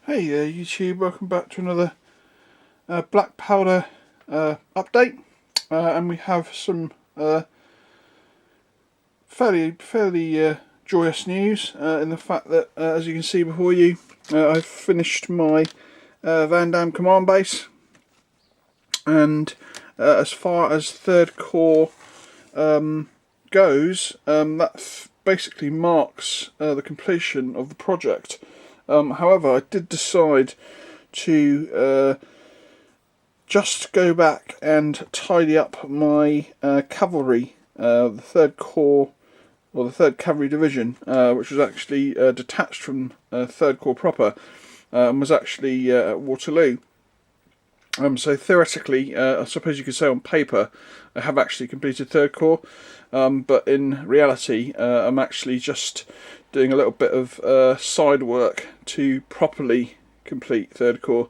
Hey YouTube, welcome back to another black powder update, and we have some fairly joyous news in the fact that, as you can see before you, I've finished my Vandamme command base, and as far as third core goes, that basically marks the completion of the project. However, I did decide to just go back and tidy up my cavalry, the third corps, or the third cavalry division, which was actually detached from third corps proper, and was actually at Waterloo. So theoretically, I suppose you could say on paper, I have actually completed third corps, but in reality, I'm actually just doing a little bit of side work to properly complete third corps.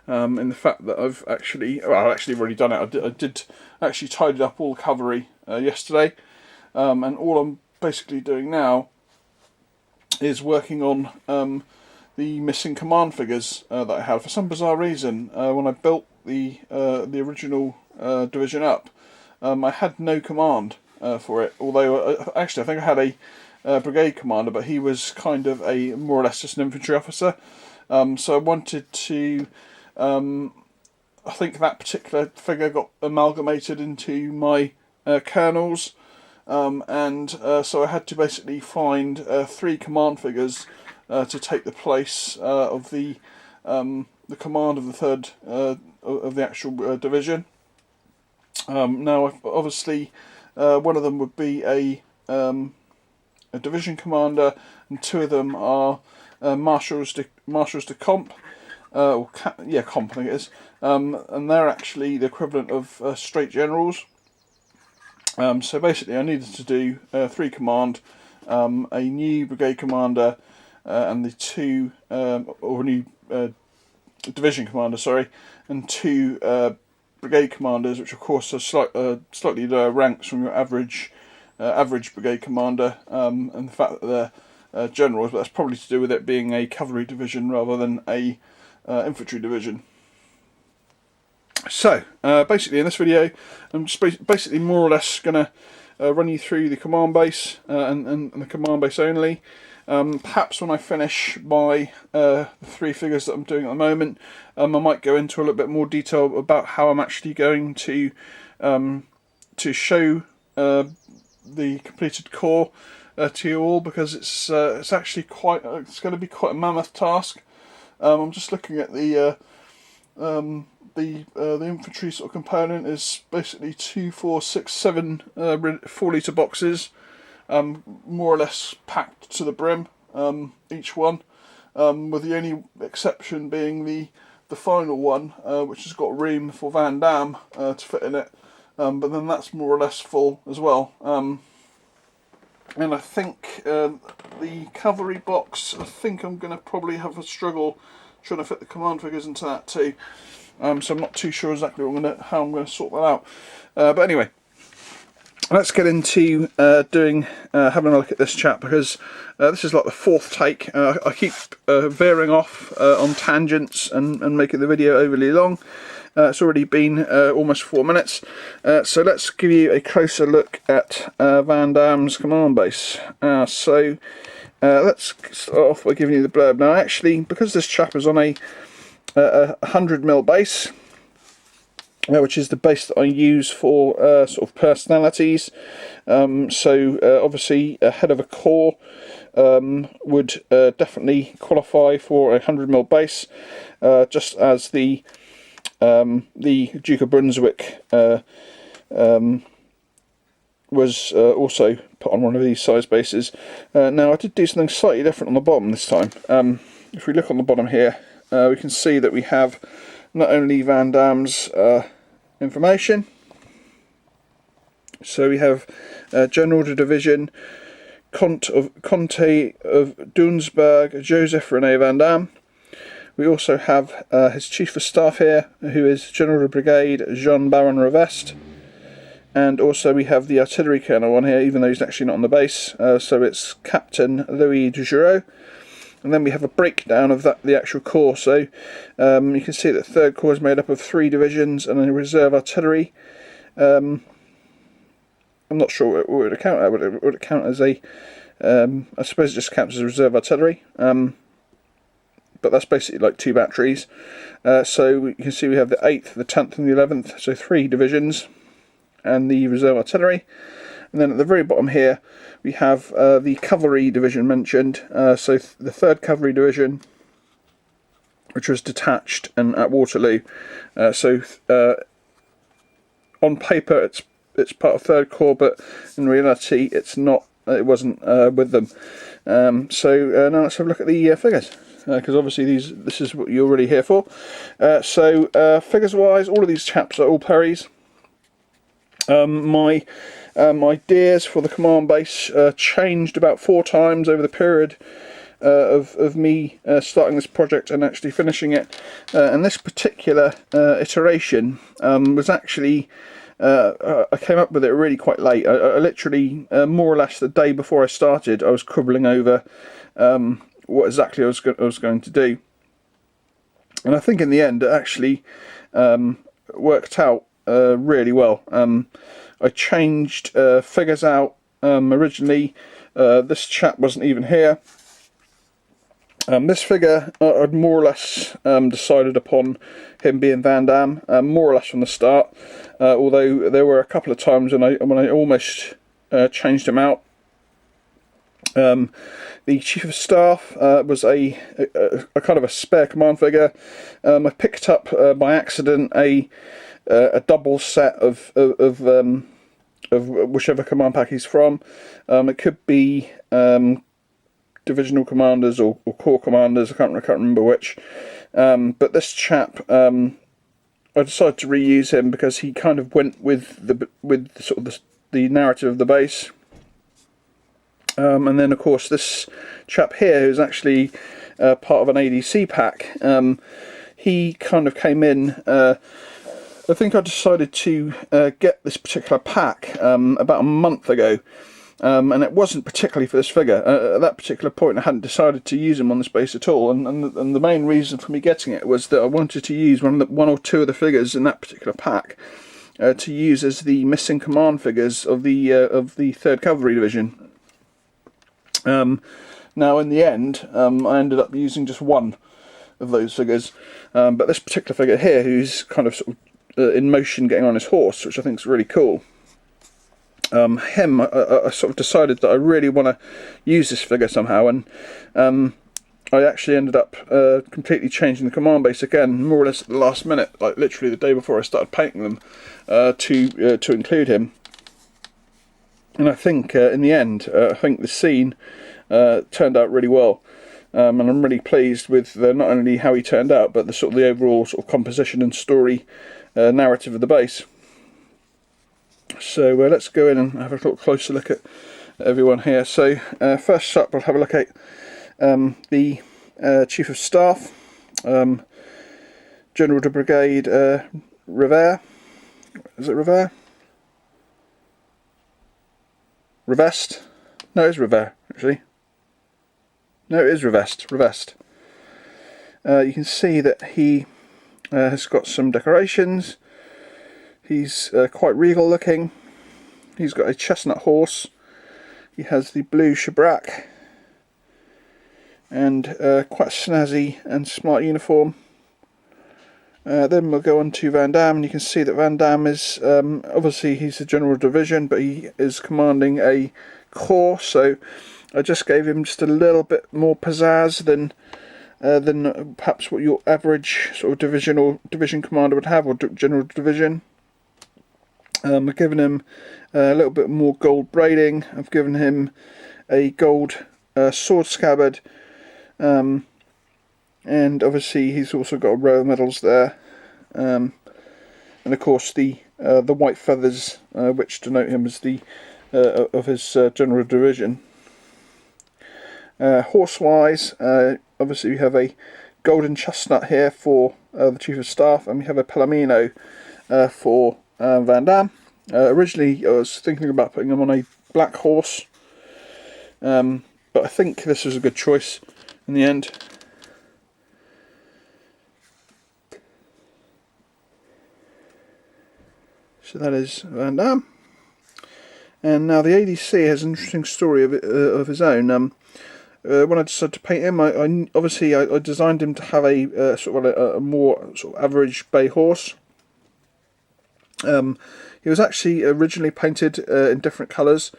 In the fact that I've actually already done it. I did actually tidied up all the cavalry yesterday, and all I'm basically doing now is working on the missing command figures that I had. For some bizarre reason, when I built the original division up, I had no command for it. Although actually, I think I had a brigade commander, but he was kind of a more or less just an infantry officer. So I wanted to. I think that particular figure got amalgamated into my colonels, and so I had to basically find 3 command figures to take the place of the command of the third of the actual division. Now, obviously, one of them would be a division commander, and 2 of them are marshals de camp, comp I think it is, and they're actually the equivalent of straight generals. So basically, I needed to do 3 command, a new brigade commander, and the 2 or a new division commander, sorry, and 2 brigade commanders, which of course are slightly lower ranks from your average brigade commander, and the fact that they're generals, but that's probably to do with it being a cavalry division rather than a infantry division. So basically, in this video, I'm just basically more or less going to run you through the command base and the command base only. Perhaps when I finish my the 3 figures that I'm doing at the moment, I might go into a little bit more detail about how I'm actually going to show the completed corps to you all, because it's actually it's going to be quite a mammoth task. I'm just looking at the infantry sort of component is basically 2, 4, 6, 7 4-litre boxes, more or less packed to the brim, each one, with the only exception being the final one, which has got room for Vandamme to fit in it, but then that's more or less full as well. And I think the cavalry box, I think I'm going to probably have a struggle trying to fit the command figures into that too. So I'm not too sure exactly how I'm going to sort that out. But anyway, let's get into having a look at this chap, because this is like the 4th take. I keep veering off on tangents and making the video overly long. It's already been almost 4 minutes, so let's give you a closer look at Vandamme's command base. So let's start off by giving you the blurb. Now, actually, because this chap is on a 100mm base, which is the base that I use for sort of personalities, so obviously a head of a corps would definitely qualify for a 100mm base, just as the Duke of Brunswick was also put on one of these size bases. Now, I did do something slightly different on the bottom this time. If we look on the bottom here, we can see that we have not only Vandamme's information, so we have General de Division Comte of Dunsberg, Joseph René Vandamme. We also have his Chief of Staff here, who is General de Brigade Jean Baron Revest. And also we have the artillery colonel on here, even though he's actually not on the base. So it's Captain Louis Dugereau. and then we have a breakdown of the actual corps. So you can see that the 3rd Corps is made up of 3 divisions and a reserve artillery. I'm not sure what it would account as, but it would account as a, I suppose it just counts as a reserve artillery, but that's basically like 2 batteries. So you can see we have the 8th, the 10th and the 11th, so 3 divisions and the reserve artillery. And then at the very bottom here we have the cavalry division mentioned, so the 3rd Cavalry Division, which was detached and at Waterloo. So on paper it's part of 3rd Corps, but in reality it's not. It wasn't with them. So now let's have a look at the figures, because obviously this is what you're really here for. So figures wise, all of these chaps are all Perrys. My ideas for the command base changed about 4 times over the period of me starting this project and actually finishing it. And this particular iteration was actually, I came up with it really quite late. I literally, more or less the day before I started, I was quibbling over what exactly I was going to do. And I think in the end it actually worked out really well. I changed figures out. Originally this chap wasn't even here. This figure I'd more or less decided upon him being Vandamme, more or less from the start, although there were a couple of times when I almost changed him out. The Chief of Staff was a kind of a spare command figure. I picked up by accident a double set of whichever command pack he's from. It could be divisional commanders or corps commanders. I can't remember which. But this chap, I decided to reuse him because he kind of went with sort of the narrative of the base. And then of course this chap here, who's actually part of an ADC pack, he kind of came in. I think I decided to get this particular pack about a month ago, and it wasn't particularly for this figure. At that particular point I hadn't decided to use him on this base at all, and the main reason for me getting it was that I wanted to use one or two of the figures in that particular pack to use as the missing command figures of the 3rd Cavalry Division. Now in the end I ended up using just one of those figures, but this particular figure here, who's kind of sort of in motion getting on his horse, which I think is really cool, I sort of decided that I really want to use this figure somehow, and I actually ended up completely changing the command base again, more or less at the last minute, like literally the day before I started painting them, to include him. And I think in the end, I think the scene turned out really well, and I'm really pleased with not only how he turned out, but the overall sort of composition and story narrative of the base. So let's go in and have a closer look at everyone here. So first up, we'll have a look at the Chief of Staff, General de Brigade Revere. Is it Revere? Revest? No, it is Revere, actually. No, it is Revest. You can see that he has got some decorations. He's quite regal looking. He's got a chestnut horse. He has the blue shabrack and quite a snazzy and smart uniform. Then we'll go on to Vandamme, and you can see that Vandamme is obviously he's a general division, but he is commanding a corps, so I just gave him just a little bit more pizzazz than perhaps what your average sort of division commander would have, or general division. I've given him a little bit more gold braiding. I've given him a gold sword scabbard, and obviously he's also got a row of medals there, and of course the white feathers, which denote him as the of his general division. Horse-wise, obviously we have a golden chestnut here for the Chief of Staff, and we have a Palomino for Vandamme. Originally I was thinking about putting him on a black horse, but I think this was a good choice. in the end. So that is Vandamme. And now the ADC has an interesting story of his own. When I decided to paint him, I designed him to have a sort of a more sort of average bay horse. He was actually originally painted in different colours.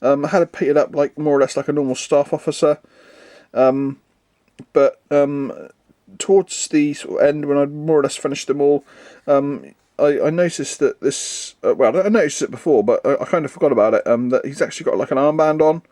I had it painted up like more or less like a normal staff officer, but towards the sort of end, when I'd more or less finished them all, I noticed that this, well, I noticed it before, but I kind of forgot about it, that he's actually got like an armband on,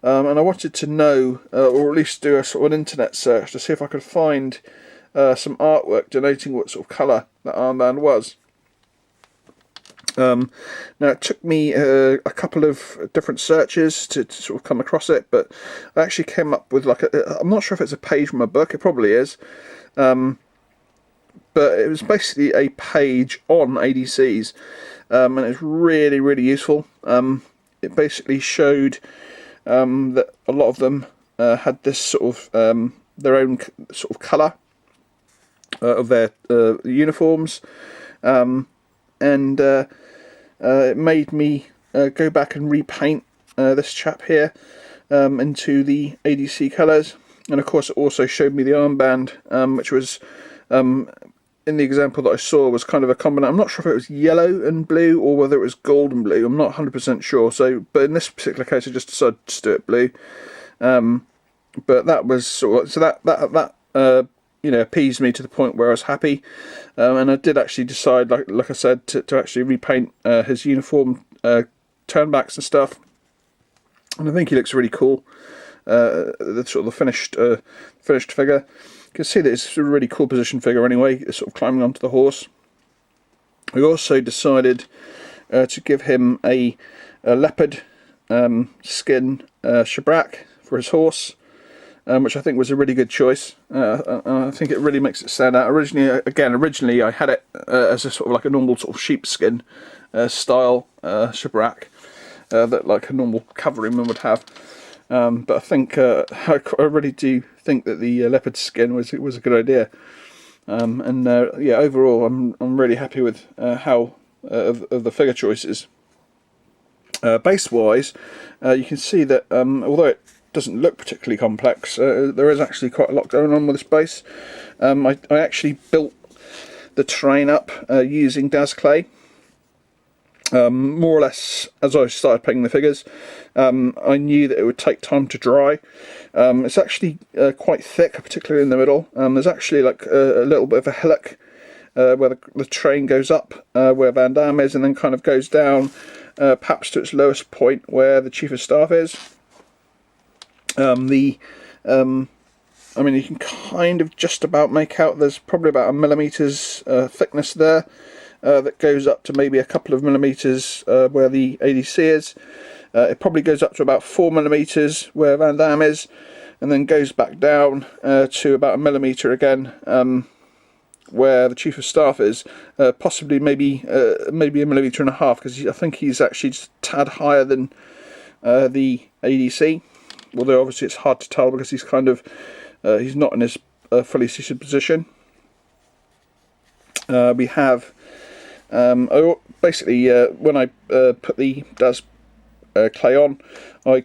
and I wanted to know, or at least do a sort of an internet search to see if I could find some artwork denoting what sort of colour that armband was. Now it took me a couple of different searches to sort of come across it, but I actually came up with like I'm not sure if it's a page from a book, it probably is, but it was basically a page on ADCs, and it's really, really useful. It basically showed that a lot of them had this sort of their own sort of colour of their uniforms, and it made me go back and repaint this chap here into the ADC colours, and of course it also showed me the armband, which was in the example that I saw was kind of a combination. I'm not sure if it was yellow and blue or whether it was gold and blue. I'm not 100% sure. So, but in this particular case, I just decided to do it blue. But that was sort of, so that you know, appeased me to the point where I was happy. And I did actually decide, like I said, to actually repaint his uniform turnbacks and stuff. And I think he looks really cool. The sort of the finished figure. You can see that it's a really cool position figure anyway, it's sort of climbing onto the horse. We also decided to give him a leopard skin shabrack for his horse, which I think was a really good choice. I think it really makes it stand out. Originally I had it as a sort of like a normal sort of sheepskin style shabrack that like a normal cavalryman would have. But I think I really do think that the leopard skin was a good idea, and yeah, overall I'm really happy with how of the figure choices. Base wise, you can see that although it doesn't look particularly complex, there is actually quite a lot going on with this base. I actually built the terrain up using Daz clay. More or less as I started painting the figures. I knew that it would take time to dry. It's actually quite thick, particularly in the middle. There's actually like a little bit of a hillock where the train goes up, where Vandamme is, and then kind of goes down perhaps to its lowest point where the Chief of Staff is. I mean, you can kind of just about make out there's probably about 1 millimeter's thickness there. That goes up to maybe a couple of millimeters where the ADC is. It probably goes up to about 4 millimeters where Vandamme is, and then goes back down to about 1 millimeter again where the Chief of Staff is. Possibly maybe 1.5 millimeters, because I think he's actually just a tad higher than the ADC. Although obviously it's hard to tell because he's kind of he's not in his fully seated position. We have. Basically, when I put the Daz clay on, I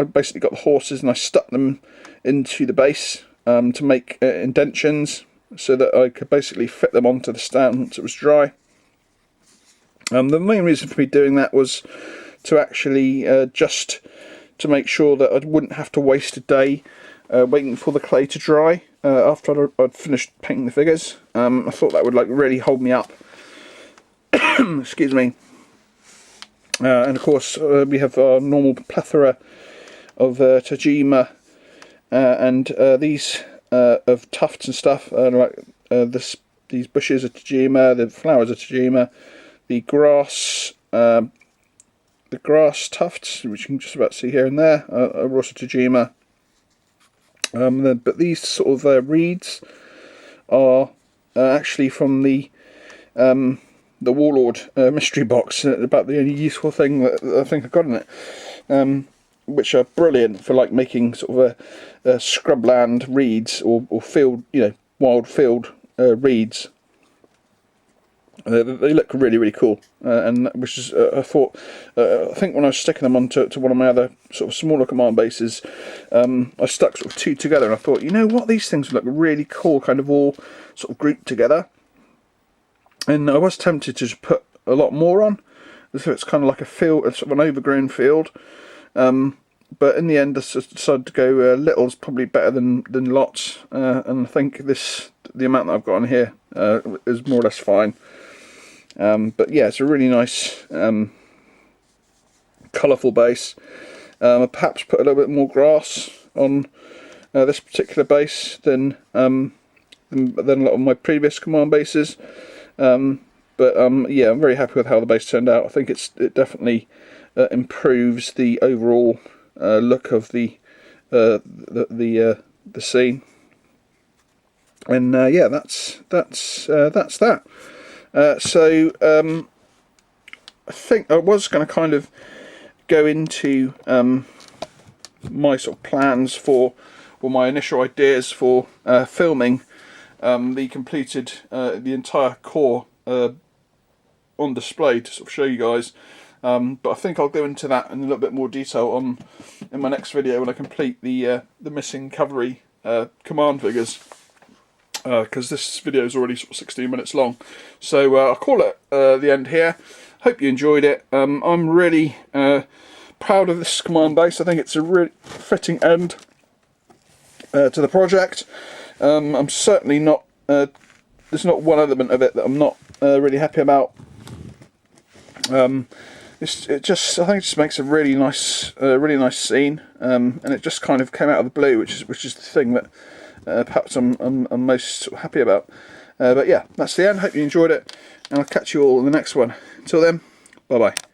basically got the horses and I stuck them into the base to make indentions so that I could basically fit them onto the stand once it was dry. The main reason for me doing that was to actually just to make sure that I wouldn't have to waste a day waiting for the clay to dry after I'd finished painting the figures. I thought that would like really hold me up. Excuse me. And of course we have our normal plethora of Tajima and these of tufts and stuff, like these bushes are Tajima, the flowers are Tajima, the grass tufts, which you can just about see here and there, are also Tajima. But these sort of reeds are actually from the Warlord mystery box, about the only useful thing that I think I've got in it. which are brilliant for like making sort of a scrubland reeds or field, you know, wild field reeds. They look really cool, and which is I thought I think when I was sticking them onto one of my other sort of smaller command bases, I stuck sort of two together, and I thought, you know what, these things look really cool, kind of all sort of grouped together. And I was tempted to just put a lot more on, so it's kind of like a field, sort of an overgrown field. But in the end, I decided to go little's probably better than lots, and I think the amount that I've got on here is more or less fine. But yeah, it's a really nice colourful base. Perhaps put a little bit more grass on this particular base than a lot of my previous command bases. But yeah, I'm very happy with how the base turned out. I think it definitely improves the overall look of the scene. And yeah, that's that. So I think I was going to kind of go into my sort of plans for, or my initial ideas for filming the completed, the entire core on display to sort of show you guys. But I think I'll go into that in a little bit more detail in my next video when I complete the missing cavalry command figures. Because this video is already sort of 16 minutes long, so I'll call it the end here. Hope you enjoyed it. I'm really proud of this command base. I think it's a really fitting end to the project. I'm certainly not. There's not one element of it that I'm not really happy about. I think it just makes a really nice scene, and it just kind of came out of the blue, which is the thing that. Perhaps I'm most happy about. But yeah, that's the end. Hope you enjoyed it, and I'll catch you all in the next one. Until then, bye bye.